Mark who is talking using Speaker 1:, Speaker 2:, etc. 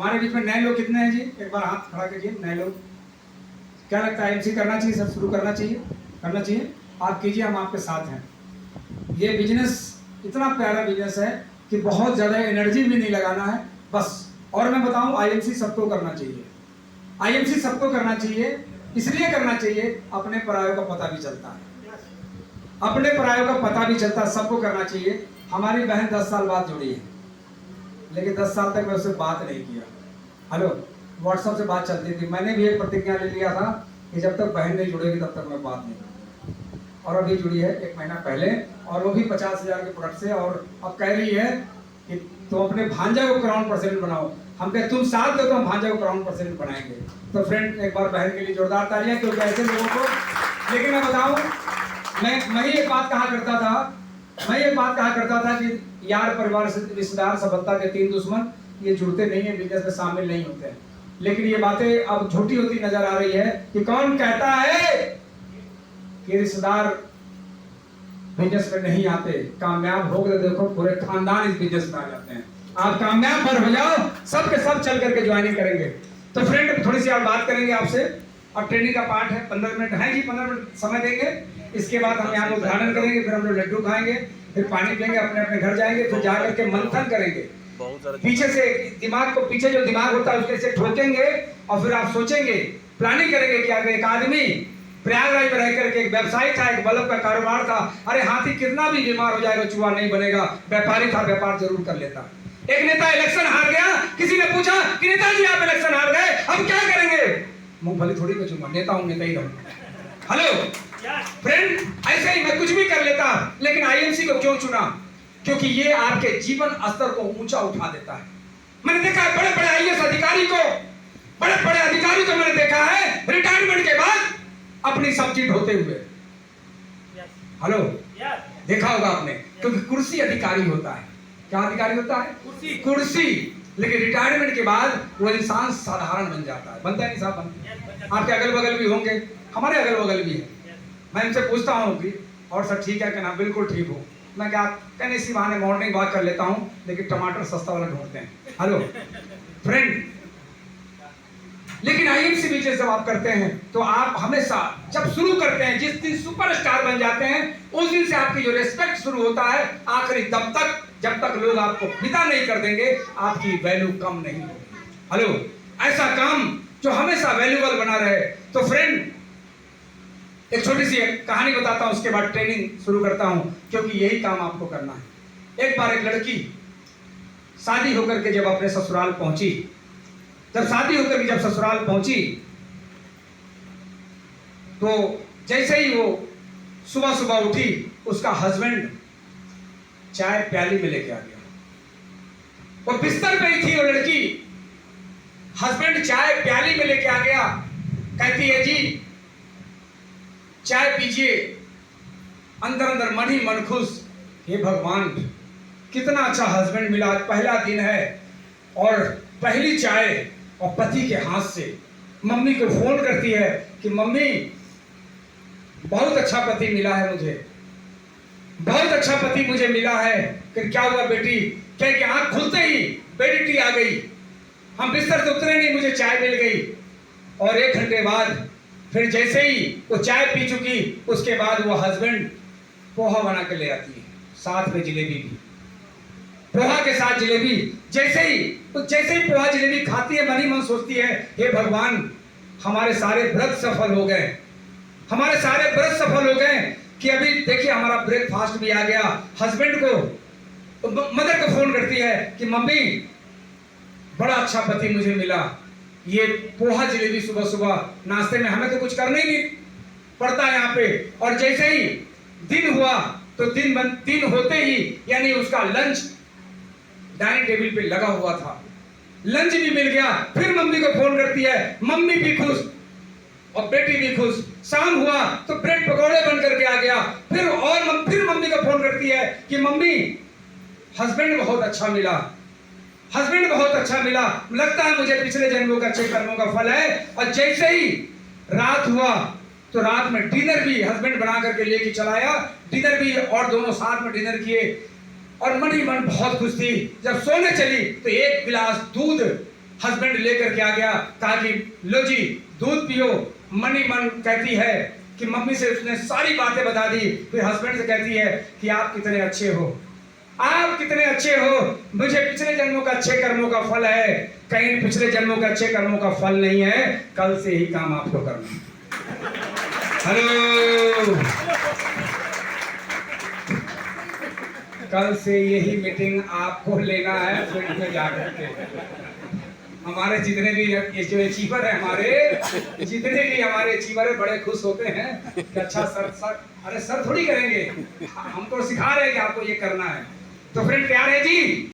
Speaker 1: हमारे बीच में नए लोग कितने हैं जी? एक बार हाथ खड़ा कीजिए। नए लोग, क्या लगता है एमसी करना चाहिए सर? शुरू करना चाहिए? करना चाहिए। आप कीजिए, हम आपके साथ हैं। ये बिजनेस इतना प्यारा बिजनेस है कि बहुत ज़्यादा एनर्जी भी नहीं लगाना है बस। और मैं बताऊं, आईएमसी सबको करना चाहिए। आईएमसी सबको करना चाहिए, इसलिए करना चाहिए अपने परायों का पता भी चलता है, अपने परायों का पता भी चलता है, सबको करना चाहिए। हमारी बहन 10 साल बाद जुड़ी है, लेकिन 10 साल तक मैं उससे बात नहीं किया। हेलो, व्हाट्सएप से बात चलती थी। मैंने भी एक प्रतिज्ञा ले लिया था कि जब तक बहन नहीं जुड़ेगी तब तक मैं बात नहीं करूँगा। और अभी जुड़ी है 1 महीना पहले, और वो भी 50,000 के प्रोडक्ट से। और अब कह रही है कि तुम अपने भांजा को क्राउन प्रेसिडेंट बनाओ। हम कहे तुम साथ दो तो हम भांजा को क्राउन प्रेसिडेंट बनाएंगे। तो फ्रेंड, एक बार बहन के लिए जोरदार तालियां, क्योंकि ऐसे लोगों को। लेकिन मैं बताऊं, मैं ये बात कहा करता था कि यार, परिवार, रिश्तेदार, सफलता के 3 दुश्मन, ये जुड़ते नहीं है, बिजनेस में शामिल नहीं होते हैं। लेकिन ये बातें अब झूठी होती नजर आ रही है कि कौन कहता है कि रिश्तेदार बिजनेस में नहीं आते। कामयाब हो गए, देखो पूरे खानदान इस बिजनेस में आ जाते हैं। आप कामयाब पर हो जाओ, सब के सब चल करके ज्वाइनिंग करेंगे। तो फ्रेंड, थोड़ी सी और बात करेंगे आपसे। अब ट्रेनिंग का पार्ट है, 15 मिनट है जी, 15 मिनट समय देंगे। इसके बाद हम यहाँ उद्घाटन करेंगे, फिर हम लोग लड्डू खाएंगे, फिर पानी पियेंगे, अपने अपने घर जाएंगे, फिर जा करके मंथन करेंगे। पीछे से दिमाग को, पीछे जो दिमाग होता है उसके से ठोकेंगे, और फिर आप सोचेंगे, प्लानिंग करेंगे कि अगर एक आदमी प्रयागराज में रह करके एक व्यवसायी था, एक बल्ब का कारोबार था, अरे हाथी कितना भी बीमार हो जाएगा चूहा नहीं बनेगा, व्यापारी था, व्यापार जरूर कर लेता। एक नेता इलेक्शन हार गया, किसी ने पूछा कि नेताजी आप इलेक्शन हार गए, अब क्या करेंगे? मूंगफली थोड़ी बचूंगा, नेता हूं, नेता ही रहूंगा। हेलो फ्रेंड, ऐसे ही मैं कुछ भी कर लेता, लेकिन आईएमसी को क्यों चुना? क्योंकि ये आपके जीवन स्तर को ऊंचा उठा देता है। मैंने देखा है बड़े बड़े आईएएस अधिकारी को, मैंने देखा है रिटायरमेंट के बाद अपनी सब्जी ढोते हुए। हेलो, देखा होगा आपने, क्योंकि कुर्सी अधिकारी होता है। क्या अधिकारी होता है? कुर्सी। लेकिन रिटायरमेंट के बाद वो इंसान साधारण बन जाता है। बनता है नहीं साहब? आपके अगल बगल भी होंगे, हमारे अगल बगल भी है। मैं इनसे पूछता हूँ कि और सर ठीक है? कहना बिल्कुल ठीक हो। मैं क्या कहने, इसी बहाने मॉर्निंग वॉक कर लेता हूँ, लेकिन टमाटर सस्ता वाला ढूंढते हैं। हेलो फ्रेंड, लेकिन आईएमसी बिजनेस जब आप करते हैं तो आप हमेशा, जब शुरू करते हैं, जिस दिन सुपरस्टार बन जाते हैं, उस दिन से आपकी जो रिस्पेक्ट शुरू होता है, आखिरी दम तक, जब तक लोग आपको विदा नहीं कर देंगे, आपकी वैल्यू कम नहीं होगी। हेलो, ऐसा काम जो हमेशा वैल्यूबल बना रहे। तो फ्रेंड, एक छोटी सी कहानी बताता हूं, उसके बाद ट्रेनिंग शुरू करता हूं, क्योंकि यही काम आपको करना है। एक बार एक लड़की शादी होकर के जब अपने ससुराल पहुंची, जब ससुराल पहुंची, तो जैसे ही वो सुबह सुबह उठी, उसका हस्बैंड चाय प्याली में लेके आ गया। वो बिस्तर पे ही थी वो लड़की, हस्बैंड चाय प्याली में लेके आ गया। कहती है जी चाय पीजिए। अंदर अंदर मन ही मन खुश, हे भगवान कितना अच्छा हस्बैंड मिला, पहला दिन है और पहली चाय, और पति के हाथ से। मम्मी को फोन करती है कि मम्मी बहुत अच्छा पति मिला है मुझे, बहुत अच्छा पति मुझे मिला है। फिर क्या हुआ बेटी? क्या कि आंख खुलते ही बेटी आ गई, हम बिस्तर से उतरे नहीं, मुझे चाय मिल गई। और 1 घंटे बाद फिर जैसे ही वो चाय पी चुकी, उसके बाद वो हस्बैंड पोहा बना के ले आती है, साथ में जलेबी भी, पोहा के साथ जलेबी। जैसे ही पोहा जलेबी खाती है, मन ही मन सोचती है, हे भगवान हमारे सारे व्रत सफल हो गए, हमारे सारे व्रत सफल हो गए। कि अभी देखिए हमारा ब्रेकफास्ट भी आ गया। हस्बैंड को, मदर को फोन करती है कि मम्मी बड़ा अच्छा पति मुझे मिला, ये पोहा जलेबी सुबह सुबह नाश्ते में, हमें तो कुछ करना ही नहीं पड़ता है यहाँ पे। और जैसे ही दिन हुआ तो दिन होते ही, यानी उसका लंच डाइनिंग टेबल पे लगा हुआ था, लंच भी मिल गया। फिर मम्मी को फोन करती है, मम्मी भी खुश और बेटी भी खुश। शाम हुआ तो ब्रेड पकौड़े बन करके आ गया। फिर मम्मी को फोन करती है कि मम्मी हस्बैंड बहुत अच्छा मिला, लगता है मुझे पिछले जन्मों का अच्छे कर्मों का फल है। और जैसे ही रात हुआ तो रात में डिनर भी हस्बैंड बना करके लेके चला आया, डिनर भी, और दोनों साथ में डिनर किए। और मन ही मन बहुत खुश थी। जब सोने चली तो 1 गिलास दूध हस्बैंड लेकर के आ गया, कहा कि लो जी दूध पियो। मनी मन कहती है कि मम्मी से उसने सारी बातें बता दी। फिर हस्बैंड से कहती है कि आप कितने अच्छे हो, आप कितने अच्छे हो, मुझे पिछले जन्मों का अच्छे कर्मों का फल है। कहीं पिछले जन्मों का अच्छे कर्मों का फल नहीं है, कल से ही काम आपको करना। हेलो, कल से यही मीटिंग आपको लेना है फील्ड में जाकर के। हमारे जितने भी ये जो अचीवर है, हमारे जितने भी हमारे अचीवर है, बड़े खुश होते हैं कि अच्छा सर अरे सर थोड़ी करेंगे, हम तो सिखा रहे हैं कि आपको ये करना है। तो फ्रेंड प्यार है जी।